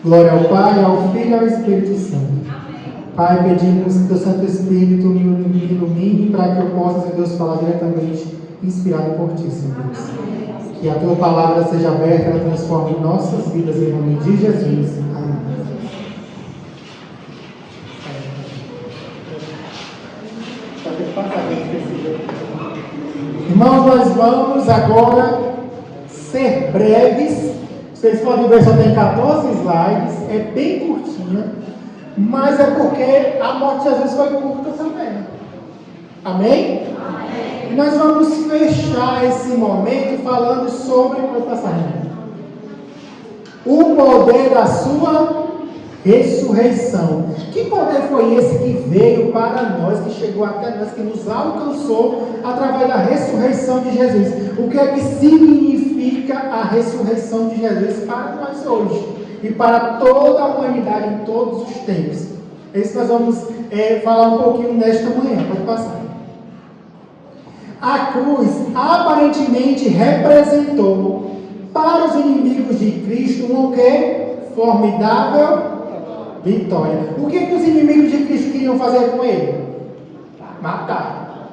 Glória ao Pai, ao Filho e ao Espírito Santo. Pai, pedimos que o Santo Espírito me ilumine para que eu possa, Senhor Deus, falar diretamente, inspirado por Ti, Senhor Deus. Que a Tua palavra seja aberta e transforme nossas vidas em nome de Jesus. Amém. Irmãos, nós vamos agora ser breves. Vocês podem ver, só tem 14 slides, é bem curtinha, mas é porque a morte de Jesus foi curta também. Amém? Amém. E nós vamos fechar esse momento falando sobre o poder da sua ressurreição. Que poder foi esse que veio para nós, que chegou até nós, que nos alcançou através da ressurreição de Jesus? O que é que significa a ressurreição de Jesus para nós hoje e para toda a humanidade em todos os tempos? É isso que nós vamos falar um pouquinho nesta manhã. Pode passar. A cruz aparentemente representou para os inimigos de Cristo um quê? Formidável vitória. O que os inimigos de Cristo queriam fazer com ele? Matar,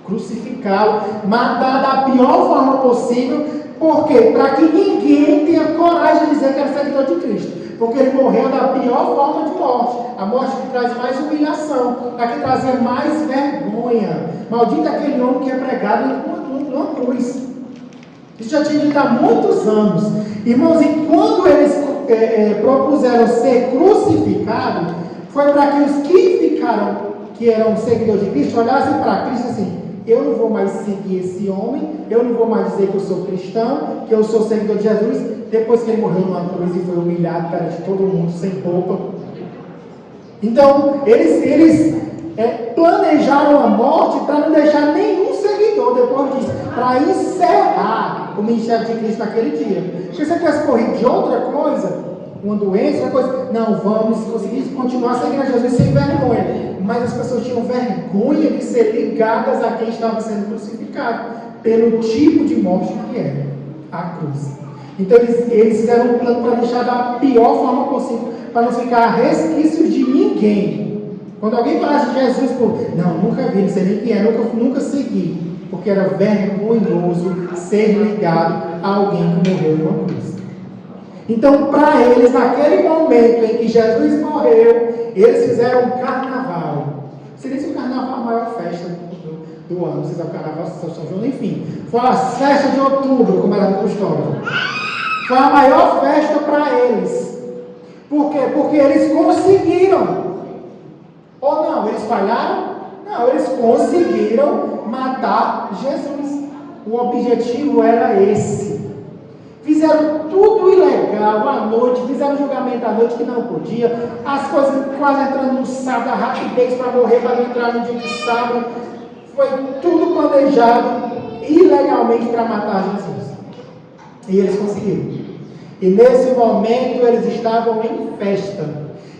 crucificá-lo, matar da pior forma possível. Por quê? Para que ninguém tenha coragem de dizer que era seguidor de Cristo. Porque ele morreu da pior forma de morte, a morte que traz mais humilhação, a que trazia mais vergonha. Maldito aquele homem que é pregado numa cruz. Isso já tinha dito há muitos anos. Irmãos, e quando eles propuseram ser crucificados, foi para que os que eram seguidores de Cristo, olhassem para Cristo assim: eu não vou mais seguir esse homem, eu não vou mais dizer que eu sou cristão, que eu sou seguidor de Jesus, depois que ele morreu numa cruz e foi humilhado perante todo mundo, sem roupa. Então, eles planejaram a morte para não deixar nenhum seguidor depois disso, para encerrar o ministério de Cristo naquele dia. Se você tivesse corrido de outra coisa, uma doença, outra coisa, não, vamos conseguir continuar seguindo a Jesus sem vergonha. Mas as pessoas tinham vergonha de ser ligadas a quem estava sendo crucificado, pelo tipo de morte que era a cruz. Então eles fizeram um plano para deixar da pior forma possível, para não ficar resquício de ninguém. Quando alguém falasse de Jesus, não, nunca vi, não sei nem quem é, nunca segui, porque era vergonhoso ser ligado a alguém que morreu numa cruz. Então, para eles, naquele momento em que Jesus morreu, eles fizeram um carnaval. Seria esse o carnaval, a maior festa do ano. Vocês sabem o carnaval, São João, enfim. Foi a festa de outubro, como era no costume. Foi a maior festa para eles. Por quê? Porque eles conseguiram. Ou não, eles falharam? Não, eles conseguiram matar Jesus. O objetivo era esse. Fizeram tudo ilegal à noite, fizeram julgamento à noite que não podia, as coisas quase entrando no sábado, a rapidez para morrer, para não entrar no dia de sábado. Foi tudo planejado ilegalmente para matar Jesus. E eles conseguiram. E nesse momento eles estavam em festa.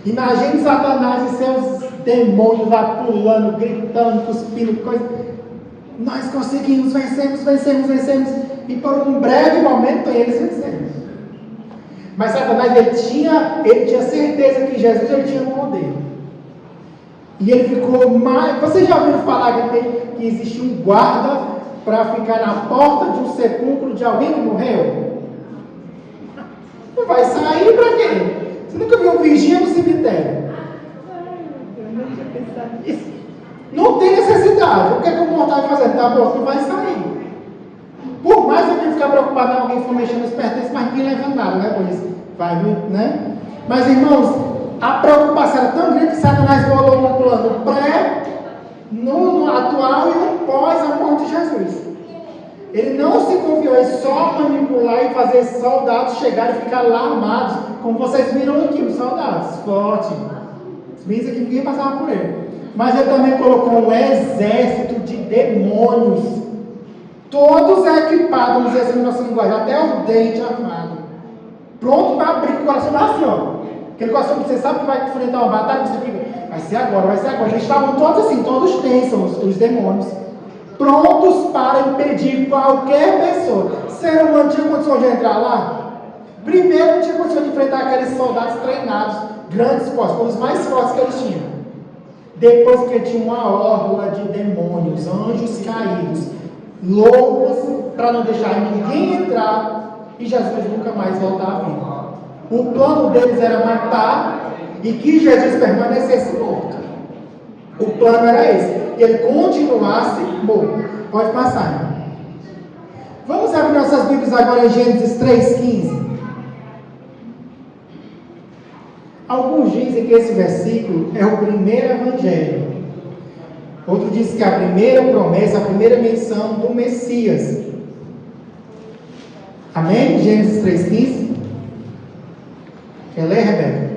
Imagine Satanás e seus demônios lá pulando, gritando, cuspindo, coisa. Nós conseguimos, vencemos. E por um breve momento eles venceram. Mas Satanás ele tinha certeza que Jesus ele tinha poder. E ele ficou mais. Vocês já ouviram falar que existe um guarda para ficar na porta de um sepulcro de alguém que morreu? Não vai sair para quê? Você nunca viu um vigia no cemitério? Não tem necessidade. O que é que o mortal vai fazer? Tá bom, não vai sair. Por mais eu tenho que ficar preocupado, alguém for mexendo nos pertences, mas ninguém leva nada, né? Por isso, vai, né? Mas, irmãos, a preocupação era tão grande que Satanás bolou um plano pré, no atual e um pós a morte de Jesus. Ele não se confiou em só manipular e fazer soldados chegarem e ficar lá armados, como vocês viram aqui, os soldados, forte. Os meninos aqui, ninguém passava por ele. Mas ele também colocou um exército de demônios, todos equipados, vamos dizer assim, na nossa linguagem, até o dente armado, pronto para abrir o coração assim, ó. Aquele coração que você sabe que vai enfrentar uma batalha, você fica, vai ser agora. Eles estavam todos assim, todos tensos, os demônios, prontos para impedir qualquer pessoa. Ser humano tinha condição de entrar lá? Primeiro, não tinha condição de enfrentar aqueles soldados treinados, grandes, fortes, os mais fortes que eles tinham. Depois, porque tinha uma orla de demônios, anjos caídos, loucos para não deixar ninguém entrar, e Jesus nunca mais voltar à vida. O plano deles era matar e que Jesus permanecesse morto. O plano era esse, que ele continuasse morto. Pode passar, irmão. Vamos abrir nossas Bíblias agora em Gênesis 3,15. Alguns dizem que esse versículo é o primeiro evangelho. Outro diz que é a primeira promessa, a primeira menção do Messias. Amém? Gênesis 3,15. Quer ler, Rebeca?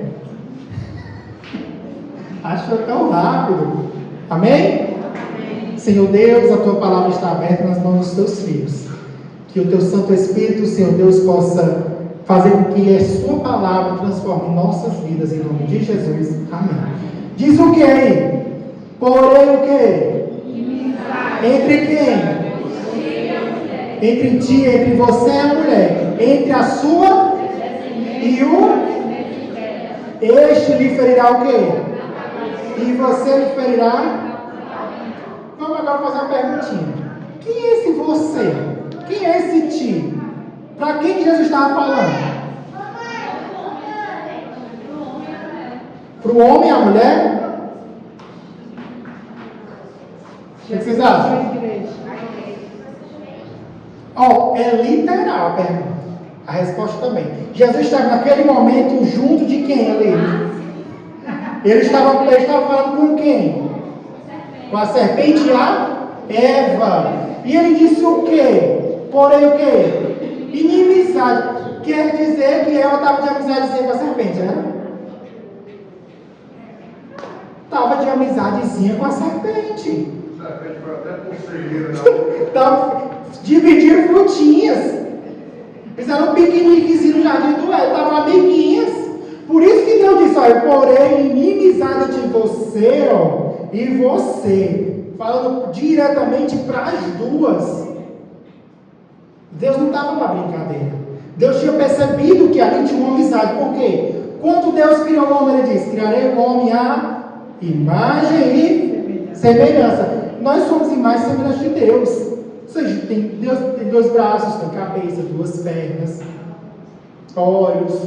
Achou tão rápido. Amém? Amém? Senhor Deus, a tua palavra está aberta nas mãos dos teus filhos. Que o teu Santo Espírito, Senhor Deus, possa fazer com que a sua palavra transforme nossas vidas em nome de Jesus. Amém. Diz o que aí? Porém o que? Entre quem? Entre ti, entre você e a mulher. Entre a sua e o... Este lhe ferirá o quê? E você lhe ferirá? Vamos agora fazer uma perguntinha. Quem é esse você? Quem é esse ti? Para quem Jesus estava falando? Para o homem e a mulher? O que vocês acham? É literal a pergunta. A resposta também. Jesus estava naquele momento junto de quem ali? Ele estava falando com quem? Com a serpente e a Eva. E ele disse o quê? Porém o quê? Inimizade. Quer dizer que Eva estava de amizadezinha com a serpente, né? Estava de amizadezinha com a serpente. A serpente foi até conselheira, né? Estava dividindo frutinhas. Fizeram um piqueniquezinho no jardim do Éden, estavam amiguinhas. Por isso que Deus disse, olha, porém, inimizade de você, e você. Falando diretamente para as duas. Deus não estava para brincadeira. Deus tinha percebido que ali tinha uma amizade. Por quê? Quando Deus criou o homem, ele disse, criarei o homem à imagem e semelhança. Nós somos imagem e semelhança de Deus. Ou seja, Deus tem dois braços, tem cabeça, duas pernas, olhos.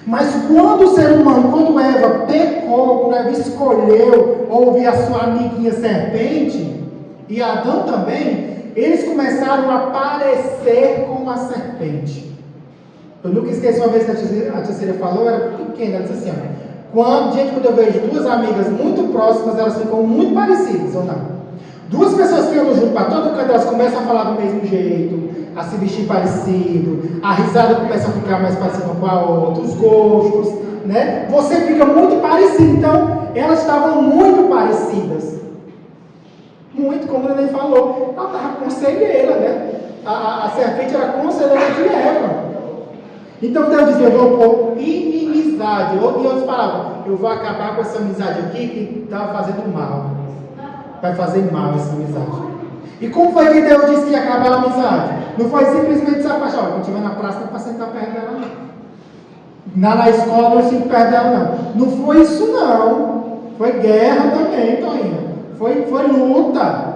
Mas quando o ser humano, quando Eva pecou, quando Eva escolheu ouvir a sua amiguinha serpente, e Adão também, eles começaram a parecer com a serpente. Eu nunca esqueci uma vez que a tia Cília falou, era pequena, ela disse assim, quando eu vejo duas amigas muito próximas, elas ficam muito parecidas, ou não? Duas pessoas que andam junto para todo canto, elas começam a falar do mesmo jeito, a se vestir parecido, a risada começa a ficar mais parecida com a outra, os gostos, né? Você fica muito parecido. Então, elas estavam muito parecidas. Muito, como a Neném falou, ela estava conselheira, né? A serpente era conselheira de Eva. Então, Deus dizia, eu vou pôr inimizade. Em outras palavras, eu vou acabar com essa amizade aqui que estava fazendo mal. Vai fazer mal essa amizade. E como foi que Deus disse que ia acabar a amizade? Não foi simplesmente se apaixonar. Quando estiver na praça, não é para sentar perto dela, não. Na escola, não sinto perto dela, não. Não foi isso, não. Foi guerra também, Toinha. Foi luta.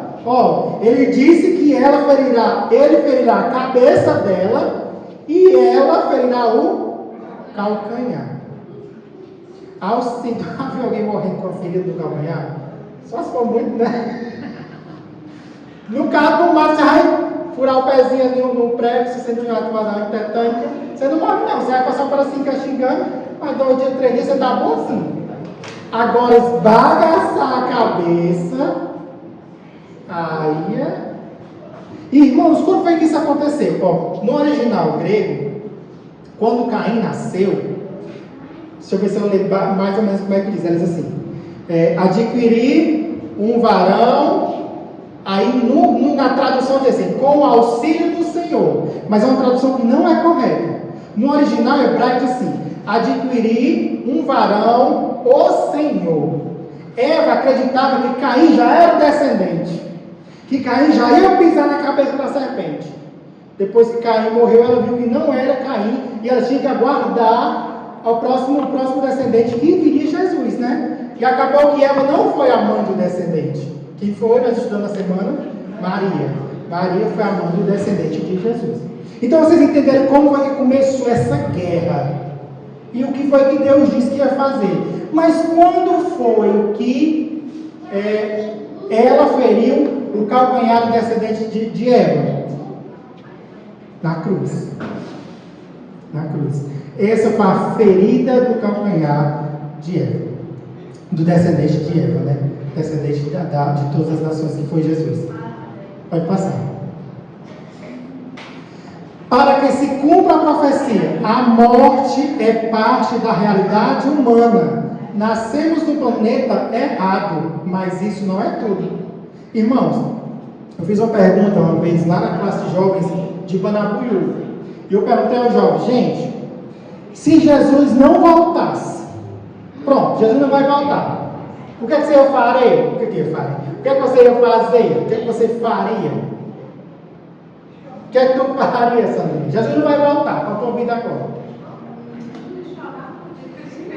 Ele disse que ele ferirá a cabeça dela e ela ferirá o calcanhar. Ao sentir alguém morrendo com a ferida do calcanhar, só se for muito, né? No caso do mar, você vai furar o pezinho ali no prego, se você não tiver uma tetânica, você não morre não, você vai passar por assim castigando, mas 2 dias, 3 dias você está bonzinho. Agora esbagaçar a cabeça, aí é... Irmãos, quando foi que isso aconteceu? No original grego, quando Caim nasceu, deixa eu ver se eu lembro mais ou menos como é que diz, ela diz assim, adquirir um varão, aí na tradução diz assim, com o auxílio do Senhor, mas é uma tradução que não é correta. No original hebraico diz assim, adquirir um varão, o Senhor. Eva acreditava que Caim já era o descendente, que Caim já ia pisar na cabeça da serpente. Depois que Caim morreu, ela viu que não era Caim e ela tinha que aguardar o próximo descendente que viria Jesus, né? E acabou que Eva não foi a mãe do descendente. Quem foi? Nós estudamos na semana? Maria. Maria foi a mãe do descendente de Jesus. Então vocês entenderam como foi que começou essa guerra e o que foi que Deus disse que ia fazer. Mas quando foi que ela feriu o calcanhar do descendente de Eva? Na cruz. Na cruz. Essa foi a ferida do calcanhar de Eva. Do descendente de Eva, né? Descendente de todas as nações, que foi Jesus. Pode passar. Para que se cumpra a profecia, a morte é parte da realidade humana. Nascemos no planeta errado, mas isso não é tudo. Irmãos, eu fiz uma pergunta uma vez lá na classe de jovens de Banabuiú. E eu perguntei aos jovens, gente, se Jesus não voltasse, pronto, Jesus não vai voltar. O que é que você ia fazer? O que é que eu faria? O que é que você ia fazer? O que é que você faria? O que é que tu faria, Sandrinha? Jesus não vai voltar para a tua vida agora.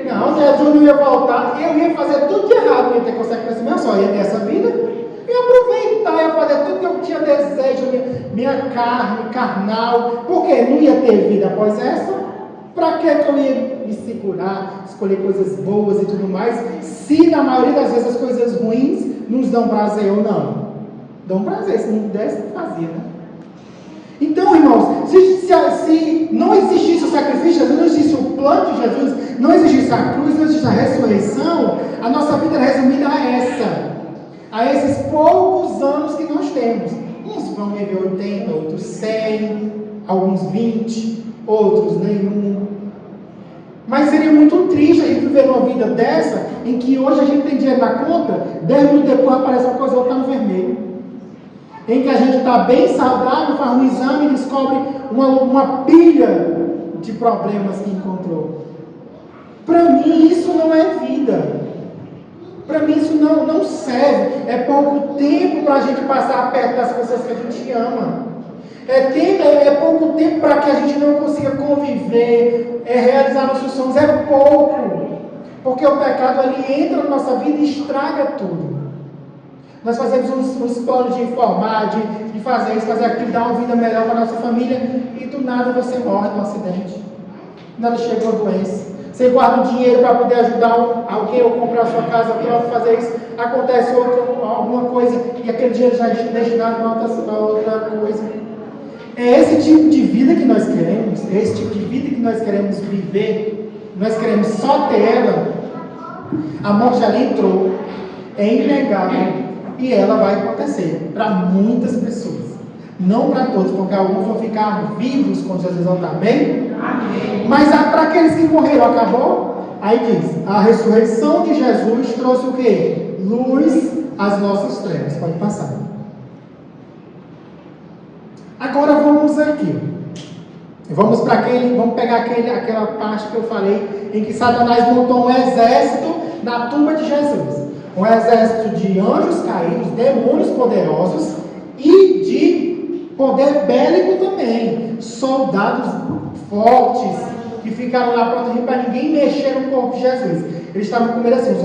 Não, Jesus não ia voltar. Eu ia fazer tudo de errado, não ia ter consequência mesmo, só ia ter essa vida. Eu ia aproveitar, ia fazer tudo que eu tinha desejo, minha carne, carnal. Por quê? Não ia ter vida após essa? Para que eu ia me segurar, escolher coisas boas e tudo mais, se na maioria das vezes as coisas ruins nos dão prazer ou não? Dão prazer, se não pudesse, não fazia, né? Então, irmãos, se não existisse o sacrifício, não existisse o plano de Jesus, não existisse a cruz, não existisse a ressurreição, a nossa vida é resumida a esses poucos anos que nós temos. Uns vão viver 80, outros 100, alguns 20, outros nenhum. Mas seria muito triste a gente viver uma vida dessa, em que hoje a gente tem dinheiro na conta, 10 minutos depois aparece uma coisa outra no vermelho. Em que a gente está bem saudável, faz um exame e descobre uma pilha de problemas que encontrou. Para mim isso não é vida. Para mim isso não serve. É pouco tempo para a gente passar perto das pessoas que a gente ama. É pouco tempo para que a gente não consiga conviver, realizar nossos sonhos. É pouco. Porque o pecado ali entra na nossa vida e estraga tudo. Nós fazemos uns planos de informar, de fazer isso, fazer aquilo, dar uma vida melhor para a nossa família, e do nada você morre num acidente. Do nada chega uma doença. Você guarda o dinheiro para poder ajudar alguém ou comprar a sua casa própria, fazer isso. Acontece alguma coisa e aquele dinheiro já é destinado para outra coisa. É esse tipo de vida que nós queremos, é esse tipo de vida que nós queremos viver, nós queremos só ter ela. A morte ali entrou, é inegável. E ela vai acontecer para muitas pessoas. Não para todos, porque alguns vão ficar vivos quando Jesus voltar. Amém? Amém. Mas para aqueles que morreram, acabou? Aí diz, a ressurreição de Jesus trouxe o quê? Luz às nossas trevas. Pode passar. Agora vamos aqui. Vamos pegar aquela parte que eu falei, em que Satanás montou um exército na tumba de Jesus. Um exército de anjos caídos, demônios poderosos e de poder bélico também. Soldados fortes que ficaram lá protegidos para ninguém mexer no corpo de Jesus. Eles estavam com medo assim,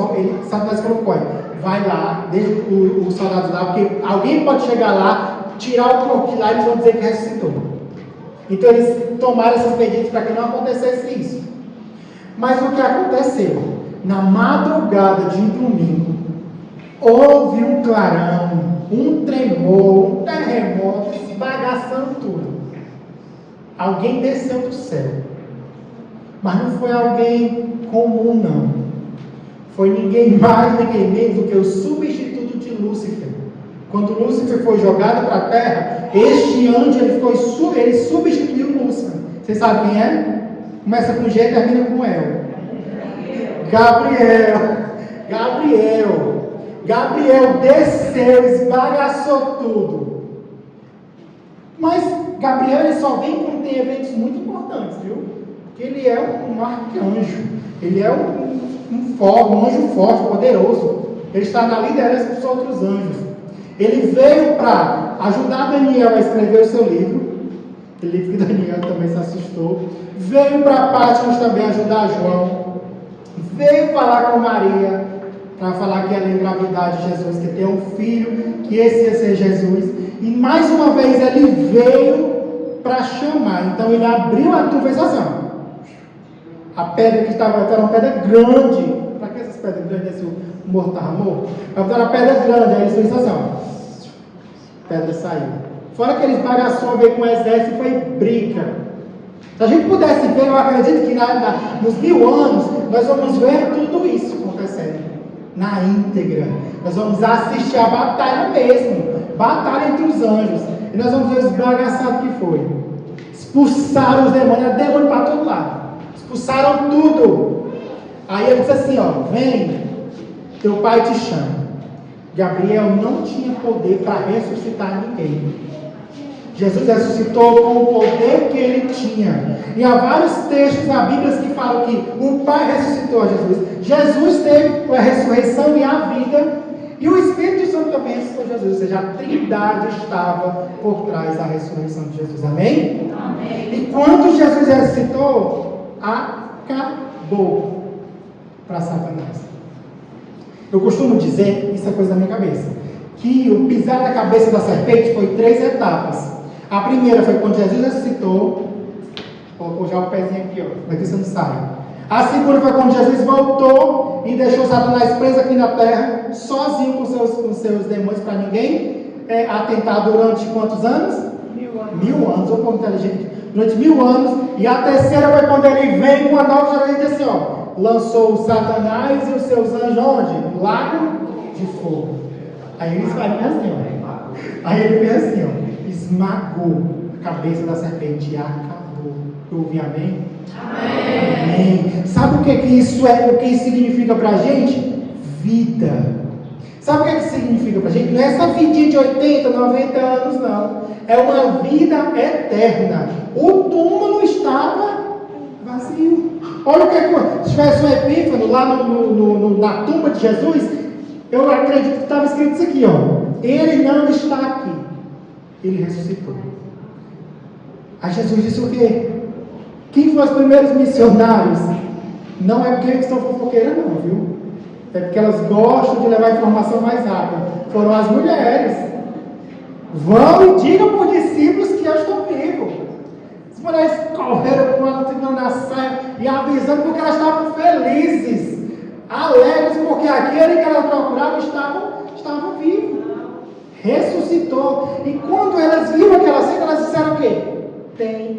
Satanás colocou, vai lá, deixa os soldados lá, porque alguém pode chegar lá, tirar o corpo de lá e eles vão dizer que ressuscitou. Então eles tomaram essas medidas para que não acontecesse isso. Mas o que aconteceu? Na madrugada de um domingo, houve um clarão, um tremor, um terremoto, esbagaçando tudo. Alguém desceu do céu. Mas não foi alguém comum, não. Foi ninguém mais, ninguém menos do que o substituto de Lúcifer. Quando Lúcifer foi jogado para a terra, este anjo ele substituiu Lúcifer. Vocês sabem quem é? Começa com G e termina com El. Gabriel desceu, esbagaçou tudo. Mas Gabriel ele só vem quando tem eventos muito importantes, viu? Porque ele é um arcanjo. Ele é um anjo forte, poderoso. Ele está na liderança dos outros anjos. Ele veio para ajudar Daniel a escrever o seu livro. Acredito que Daniel também se assustou. Veio para Patmos também ajudar João. Veio falar com Maria, para falar que ela ia engravidar de Jesus, que tem um filho, que esse ia ser Jesus. E mais uma vez ele veio para chamar. Então ele abriu a tumba e fez assim, ó. A pedra que estava, era uma pedra grande. Para que essas pedras grandes, se o morto estava morto? Era uma pedra grande, aí eles fez assim, ó. A pedra saiu. Fora que eles bagaçou, veio com o exército e foi briga. Se a gente pudesse ver, eu acredito que nos 1000 anos, nós vamos ver tudo isso acontecendo. Na íntegra. Nós vamos assistir a batalha mesmo. Batalha entre os anjos. E nós vamos ver os bagaçados que foi. Expulsaram os demônios. Era demônio para todo lado. Expulsaram tudo. Aí ele disse assim, ó. Vem, teu pai te chama. Gabriel não tinha poder para ressuscitar ninguém. Jesus ressuscitou com o poder que ele tinha. E há vários textos na Bíblia que falam que o Pai ressuscitou a Jesus. Jesus teve a ressurreição e a vida. E o Espírito Santo também ressuscitou Jesus. Ou seja, a Trindade estava por trás da ressurreição de Jesus. Amém? Amém. E quando Jesus ressuscitou, acabou para Satanás. Eu costumo dizer, isso é coisa da minha cabeça, que o pisar na cabeça da serpente foi 3 etapas. A primeira foi quando Jesus ressuscitou. Ou já o pezinho aqui, ó. Daqui você não sai. A segunda foi quando Jesus voltou e deixou Satanás preso aqui na terra, sozinho com seus demônios, para ninguém atentar durante quantos anos? 1000 anos. 1000 anos, ou como inteligente. Durante 1000 anos. E a terceira foi quando ele veio com a nova geração, assim, ó. Lançou o Satanás e os seus anjos onde? No lago de fogo. Aí ele faz assim, ó. Aí ele fez assim, ó. Esmagou a cabeça da serpente e acabou. Eu ouvi amém? Amém? Amém. Sabe o que isso é? O que isso significa pra gente? Vida. Sabe o que isso significa pra gente? Não é essa vidinha de 80, 90 anos, não. É uma vida eterna. O túmulo estava vazio. Olha o que é. Se tivesse um epífano lá na tumba de Jesus, eu acredito que estava escrito isso aqui, ó. Ele não está aqui. Ele ressuscitou. Aí Jesus disse o quê? Quem foram os primeiros missionários? Não é porque eles são fofoqueiras, não, viu? É porque elas gostam de levar a informação mais rápida. Foram as mulheres. Vão e digam para os discípulos que eu estou vivo. As mulheres correram com ela, segurando a saia e avisando porque elas estavam felizes, alegres, porque aquele que elas procuravam estavam vivos. Ressuscitou. E quando elas viram aquela cena, elas disseram o quê?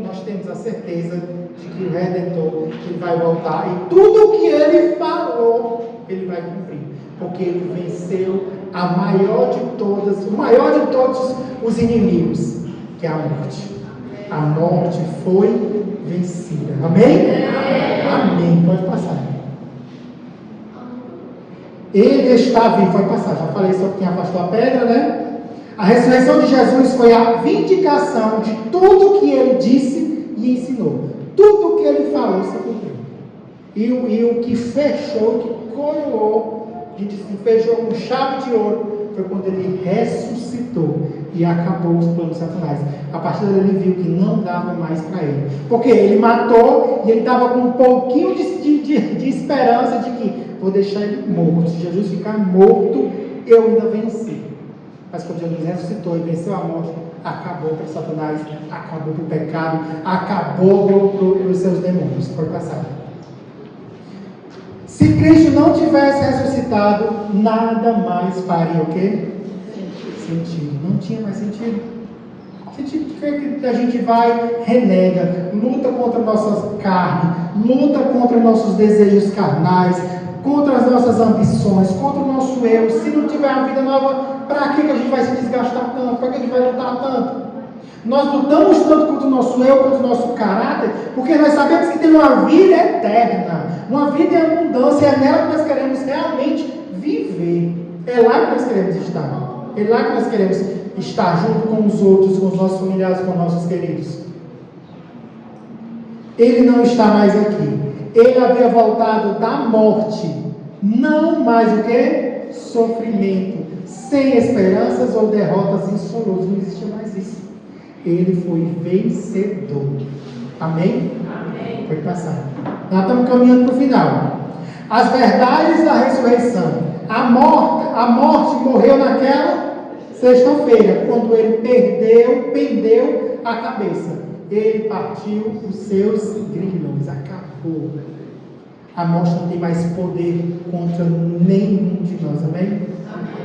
Nós temos a certeza de que o Redentor ele vai voltar e tudo o que ele falou, ele vai cumprir. Porque ele venceu o maior de todos os inimigos, que é a morte. A morte foi vencida. Amém? Amém. Pode passar. Ele está vivo. Pode passar. Já falei sobre quem afastou a pedra, né? A ressurreição de Jesus foi a vindicação de tudo que ele disse e ensinou. Tudo que ele falou se cumpriu. E o que fechou, que coroou, fechou com chave de ouro, foi quando ele ressuscitou e acabou os planos de Satanás. A partir daí ele viu que não dava mais para ele. Porque ele matou e ele estava com um pouquinho de esperança de que vou deixar ele morto. Se Jesus ficar morto, eu ainda venci. Mas quando Jesus ressuscitou e venceu a morte, acabou para Satanás, acabou para o pecado, acabou para os seus demônios. Pode passar. Se Cristo não tivesse ressuscitado, nada mais faria o quê? Sentido. Não tinha mais sentido. Sentido que a gente vai, renega, luta contra nossas carnes, luta contra nossos desejos carnais, contra as nossas ambições, contra o nosso eu. Se não tiver uma vida nova, para que a gente vai se desgastar tanto? Para que a gente vai lutar tanto? Nós lutamos tanto contra o nosso eu, contra o nosso caráter, porque nós sabemos que tem uma vida eterna, uma vida em abundância, é nela que nós queremos realmente viver. É lá que nós queremos estar. É lá que nós queremos estar junto com os outros, com os nossos familiares, com os nossos queridos. Ele não está mais aqui. Ele havia voltado da morte, não mais o que? Sofrimento, sem esperanças ou derrotas insolúveis. Não existia mais isso. Ele foi vencedor. Amém? Amém. Pode passar. Nós estamos caminhando para o final. As verdades da ressurreição. A morte morreu naquela sexta-feira, quando ele pendeu a cabeça. Ele partiu os seus grilhões. Acabou. A morte não tem mais poder contra nenhum de nós. Amém?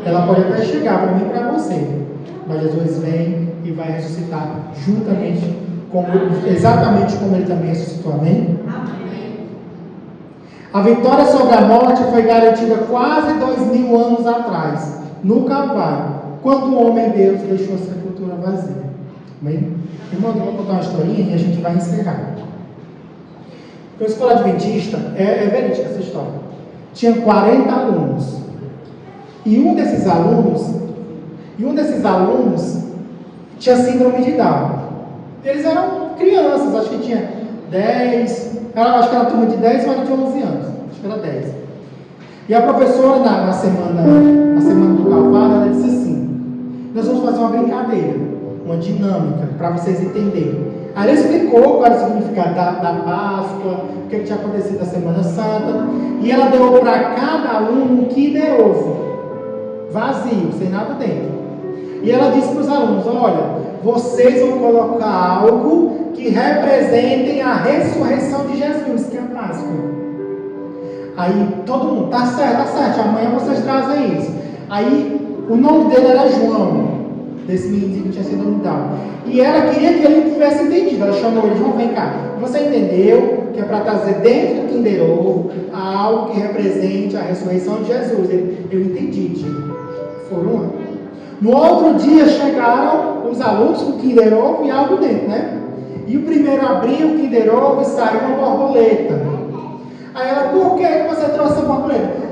Ela pode até chegar para mim e para você, mas Jesus vem e vai ressuscitar exatamente como ele também ressuscitou. Amém? A vitória sobre a morte foi garantida quase 2000 anos atrás, no Calvário, quando o homem Deus deixou a sepultura vazia. Amém? Irmão, eu vou contar uma historinha e a gente vai encerrar. A escola adventista, é verídica essa história, tinha 40 alunos. E um desses alunos tinha síndrome de Down. Eles eram crianças, acho que tinha 10, acho que era uma turma de 10 ou era de 11 anos, acho que era 10. E a professora, na semana do Calvário, ela disse assim: nós vamos fazer uma brincadeira, uma dinâmica, para vocês entenderem. Aí ela explicou qual era o significado da Páscoa, o que tinha acontecido na Semana Santa, e ela deu para cada aluno um Kinder Ovo, vazio, sem nada dentro. E ela disse para os alunos: olha, vocês vão colocar algo que representem a ressurreição de Jesus, que é a Páscoa. Aí todo mundo, tá certo, amanhã vocês trazem isso. Aí o nome dele era João, desse menino que tinha sido mudado. E ela queria que ele tivesse entendido. Ela chamou ele: João, vem cá. Você entendeu que é para trazer dentro do Kinder Ovo algo que represente a ressurreição de Jesus? Eu entendi, tio. Foram lá. No outro dia chegaram os alunos com o Kinder Ovo e algo dentro, né? E o primeiro abriu o Kinder Ovo e saiu uma borboleta. Aí ela: por que você trouxe a borboleta?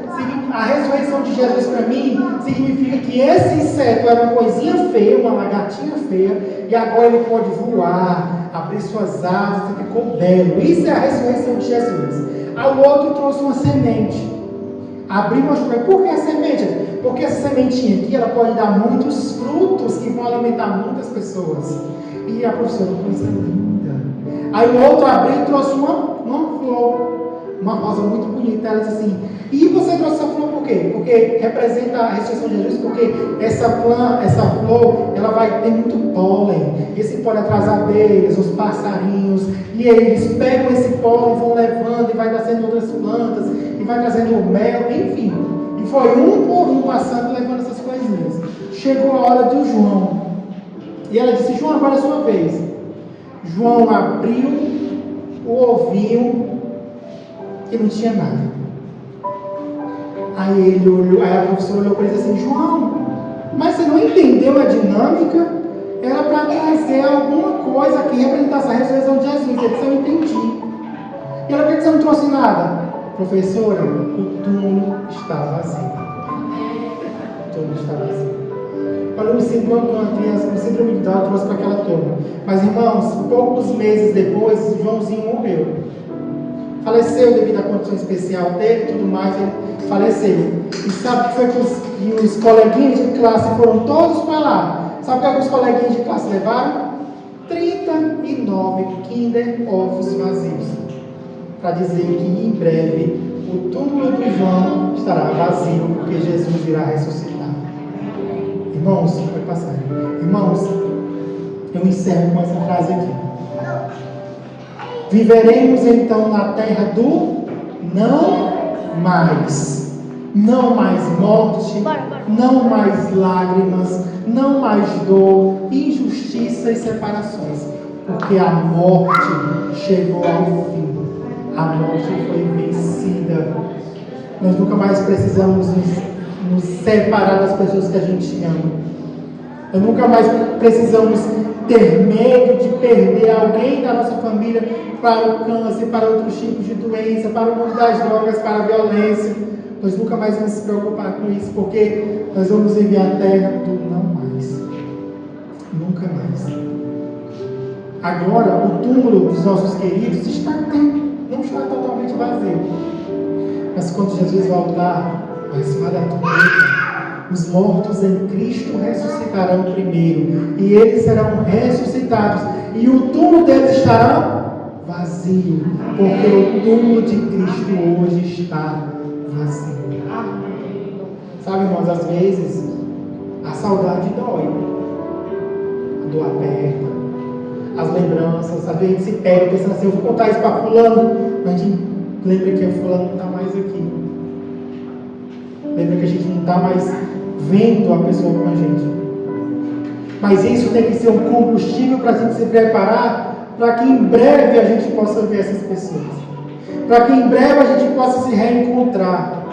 A ressurreição de Jesus para mim significa que esse inseto era uma coisinha feia, uma lagartinha feia, e agora ele pode voar, abrir suas asas, e ficou belo. Isso é a ressurreição de Jesus. Aí o outro trouxe uma semente. Abriu e mostrou: por que a semente? Porque essa sementinha aqui, ela pode dar muitos frutos que vão alimentar muitas pessoas. E a professora: coisa linda. Aí o outro abriu e trouxe uma flor, uma rosa muito bonita. Ela disse assim: e você trouxe essa flor por quê? Porque representa a ressurreição de Jesus, porque essa flor, ela vai ter muito pólen. Esse pólen traz abelhas, os passarinhos, e eles pegam esse pólen, vão levando, e vai nascendo outras plantas, e vai trazendo o mel, enfim. E foi um por um passando, levando essas coisinhas. Chegou a hora do João. E ela disse: João, agora é a sua vez. João abriu o ovinho e não tinha nada. Aí a professora olhou para ele e disse assim: João, mas você não entendeu a dinâmica? Era para trazer alguma coisa que representasse a ressurreição de Jesus. Ele disse: eu entendi. E ela: por que você não trouxe nada? Professora, o túmulo está vazio. O túmulo está vazio. Olha, eu me sinto uma criança, me sinto humilhado, eu trouxe para aquela turma. Mas, irmãos, poucos meses depois, Joãozinho morreu. Faleceu devido à condição especial dele e tudo mais, ele faleceu. E sabe o que foi que os coleguinhas de classe foram todos para lá? Sabe o que os coleguinhas de classe levaram? 39 Kinder Ovos vazios. Para dizer que em breve o túmulo do João estará vazio, porque Jesus irá ressuscitar. Irmãos, vai passar. Irmãos, eu encerro com essa frase aqui. Viveremos então na terra do não mais. Não mais morte, não mais lágrimas, não mais dor, injustiça e separações. Porque a morte chegou ao fim. A morte foi vencida. Nós nunca mais precisamos nos separar das pessoas que a gente ama. Nós nunca mais precisamos ter medo de perder alguém da nossa família para o câncer, para outros tipos de doença, para o mundo das drogas, para a violência. Nós nunca mais vamos se preocupar com isso, porque nós vamos viver a terra do não mais. Nunca mais. Agora, o túmulo dos nossos queridos não está totalmente vazio. Mas quando Jesus voltar, vai soar da trombeta, Os mortos em Cristo ressuscitarão primeiro, e eles serão ressuscitados, e o túmulo deles estará vazio, porque o túmulo de Cristo hoje está vazio. Sabe, irmãos, às vezes a saudade dói, a dor aperta, as lembranças, às vezes a gente se pega pensando assim, eu vou contar isso para fulano, mas a gente lembra que fulano não está mais aqui. Lembra que a gente não está mais vendo a pessoa com a gente. Mas isso tem que ser um combustível para a gente se preparar, para que em breve a gente possa ver essas pessoas. Para que em breve a gente possa se reencontrar.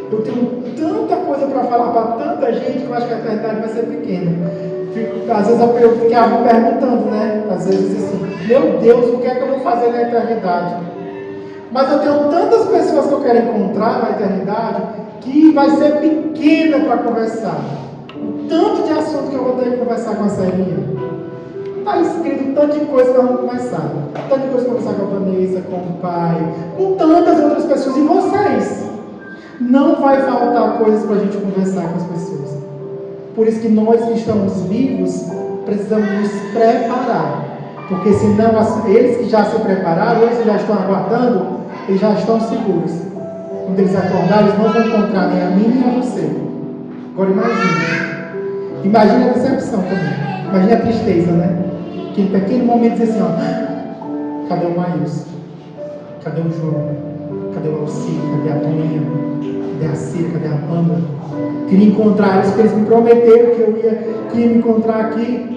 Eu tenho tanta coisa para falar para tanta gente que eu acho que a eternidade vai ser pequena. Às vezes eu ficava perguntando, né? Às vezes assim, meu Deus, o que é que eu vou fazer na eternidade? Mas eu tenho tantas pessoas que eu quero encontrar na eternidade que vai ser pequena para conversar. O tanto de assunto que eu vou ter que conversar com a Celinha. Está escrito tanto de coisa que nós vamos conversar. Tanto de coisa para conversar com a Vanessa, com o pai, com tantas outras pessoas. E vocês? Não vai faltar coisas para a gente conversar com as pessoas. Por isso que nós que estamos vivos, precisamos nos preparar. Porque senão eles que já se prepararam, eles que já estão aguardando, eles já estão seguros. Quando eles acordarem, eles não vão encontrar nem a mim nem a você. Agora imagine a decepção também. Imagine a tristeza, né? Que em pequeno momento diz assim, ó, cadê o Maílson? Cadê o João? Cadê o Alcir? Cadê a Toninha? Cadê a Cira? Cadê a Panda? Queria encontrar eles, porque eles me prometeram que ia me encontrar aqui.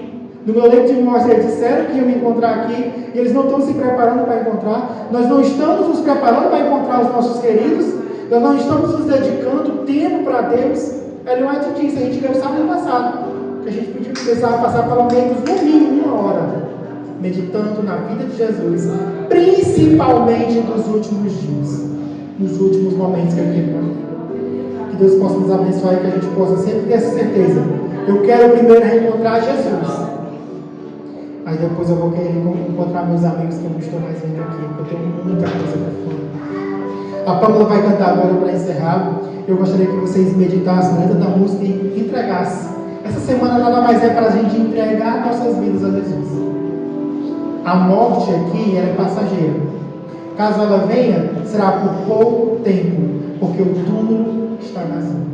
No meu leito de morte, eles disseram que iam me encontrar aqui, e eles não estão se preparando para encontrar. Nós não estamos nos preparando para encontrar os nossos queridos, nós não estamos nos dedicando tempo para Deus. Ellen White disse, a gente leu sábado passado, que a gente podia começar a passar pelo menos no mínimo 1 hora, meditando na vida de Jesus, principalmente nos últimos dias, nos últimos momentos que Ele teve na vida. Que Deus possa nos abençoar e que a gente possa sempre ter essa certeza. Eu quero primeiro reencontrar Jesus. Aí depois eu vou querer encontrar meus amigos que eu não estou mais vendo aqui, porque eu tenho muita coisa para falar. A Pâmela vai cantar agora para encerrar. Eu gostaria que vocês meditassem na letra da música e entregassem. Essa semana nada mais é para a gente entregar nossas vidas a Jesus. A morte aqui ela é passageira. Caso ela venha, será por pouco tempo, porque o túmulo está vazio.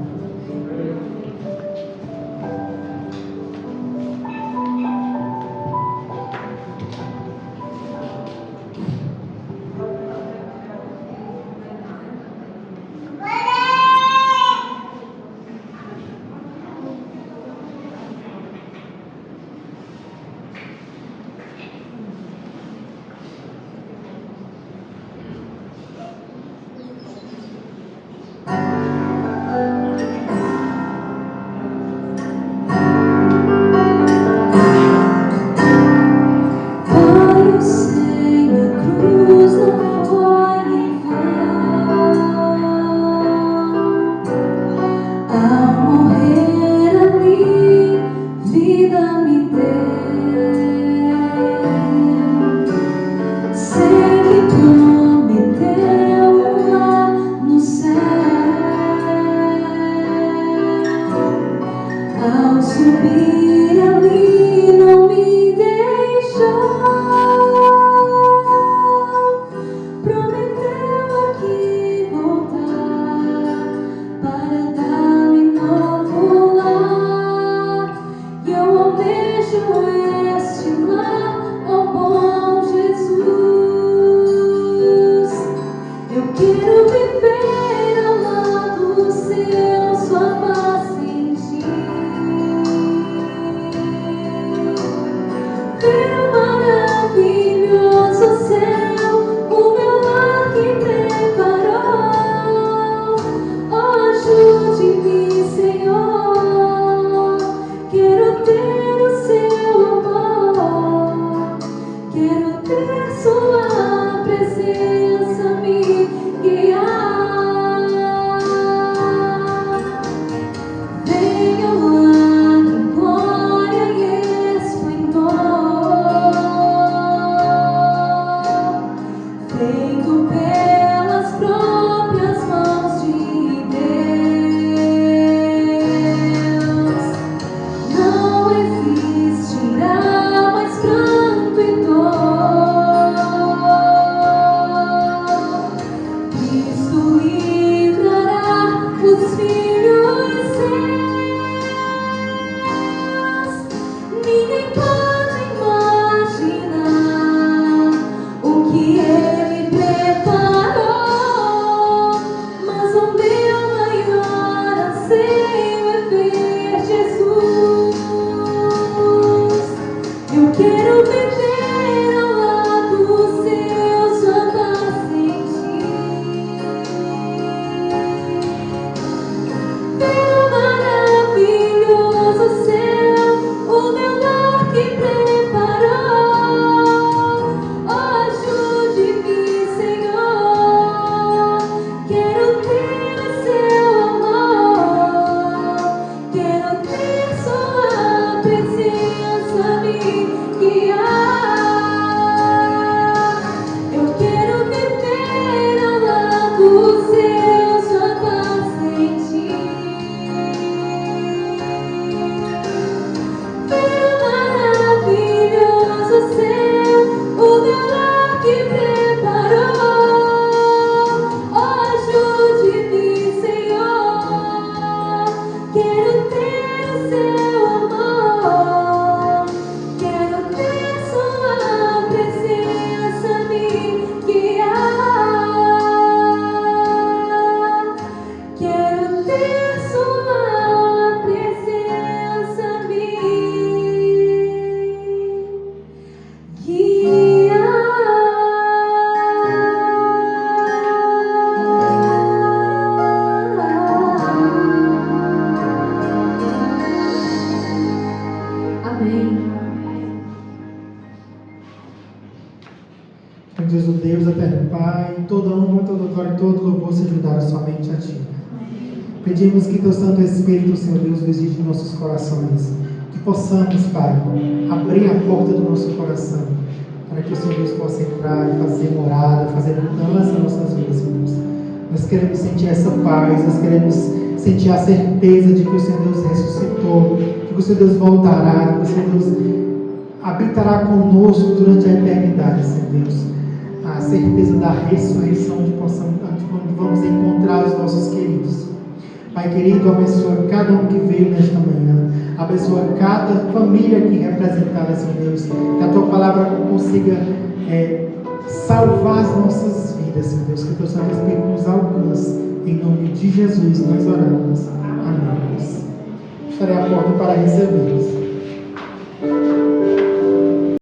viver ao lado seu, só pra sentir. Ver o maravilhoso céu, o meu lar que preparou. Oh, ajude-me, Senhor. Quero ter o seu amor. Quero ter sua presença me guiar. Eu quero viver ao lado seu, só pra sentir. Ver o maravilhoso céu, o meu lar que preparou. Oh, ajude-me, Senhor. Quero ter o seu amor. Quero ter sua presença me guiar. Quero ter sua presença me guiar. Amém. Bendito Deus, eterno Pai, toda honra, toda glória e todo louvor seja dado somente a Ti. Pedimos que Teu Santo Espírito, Senhor Deus, visite nossos corações. Que possamos, Pai, abrir a porta do nosso coração, para que o Senhor Deus possa entrar e fazer morada, fazer mudança nas nossas vidas, Senhor Deus. Nós queremos sentir essa paz, nós queremos sentir a certeza de que o Senhor Deus ressuscitou, de que o Senhor Deus voltará, de que o Senhor Deus habitará conosco durante a eternidade, Senhor Deus. A certeza da ressurreição, onde vamos encontrar os nossos queridos. Pai querido, abençoa cada um que veio nesta manhã, abençoa cada família aqui representada, Senhor Deus, que a Tua palavra consiga salvar as nossas vidas, Senhor Deus, que o Teu Santo Espírito nos alcance, em nome de Jesus nós oramos, amém. Estarei à porta para recebê-los.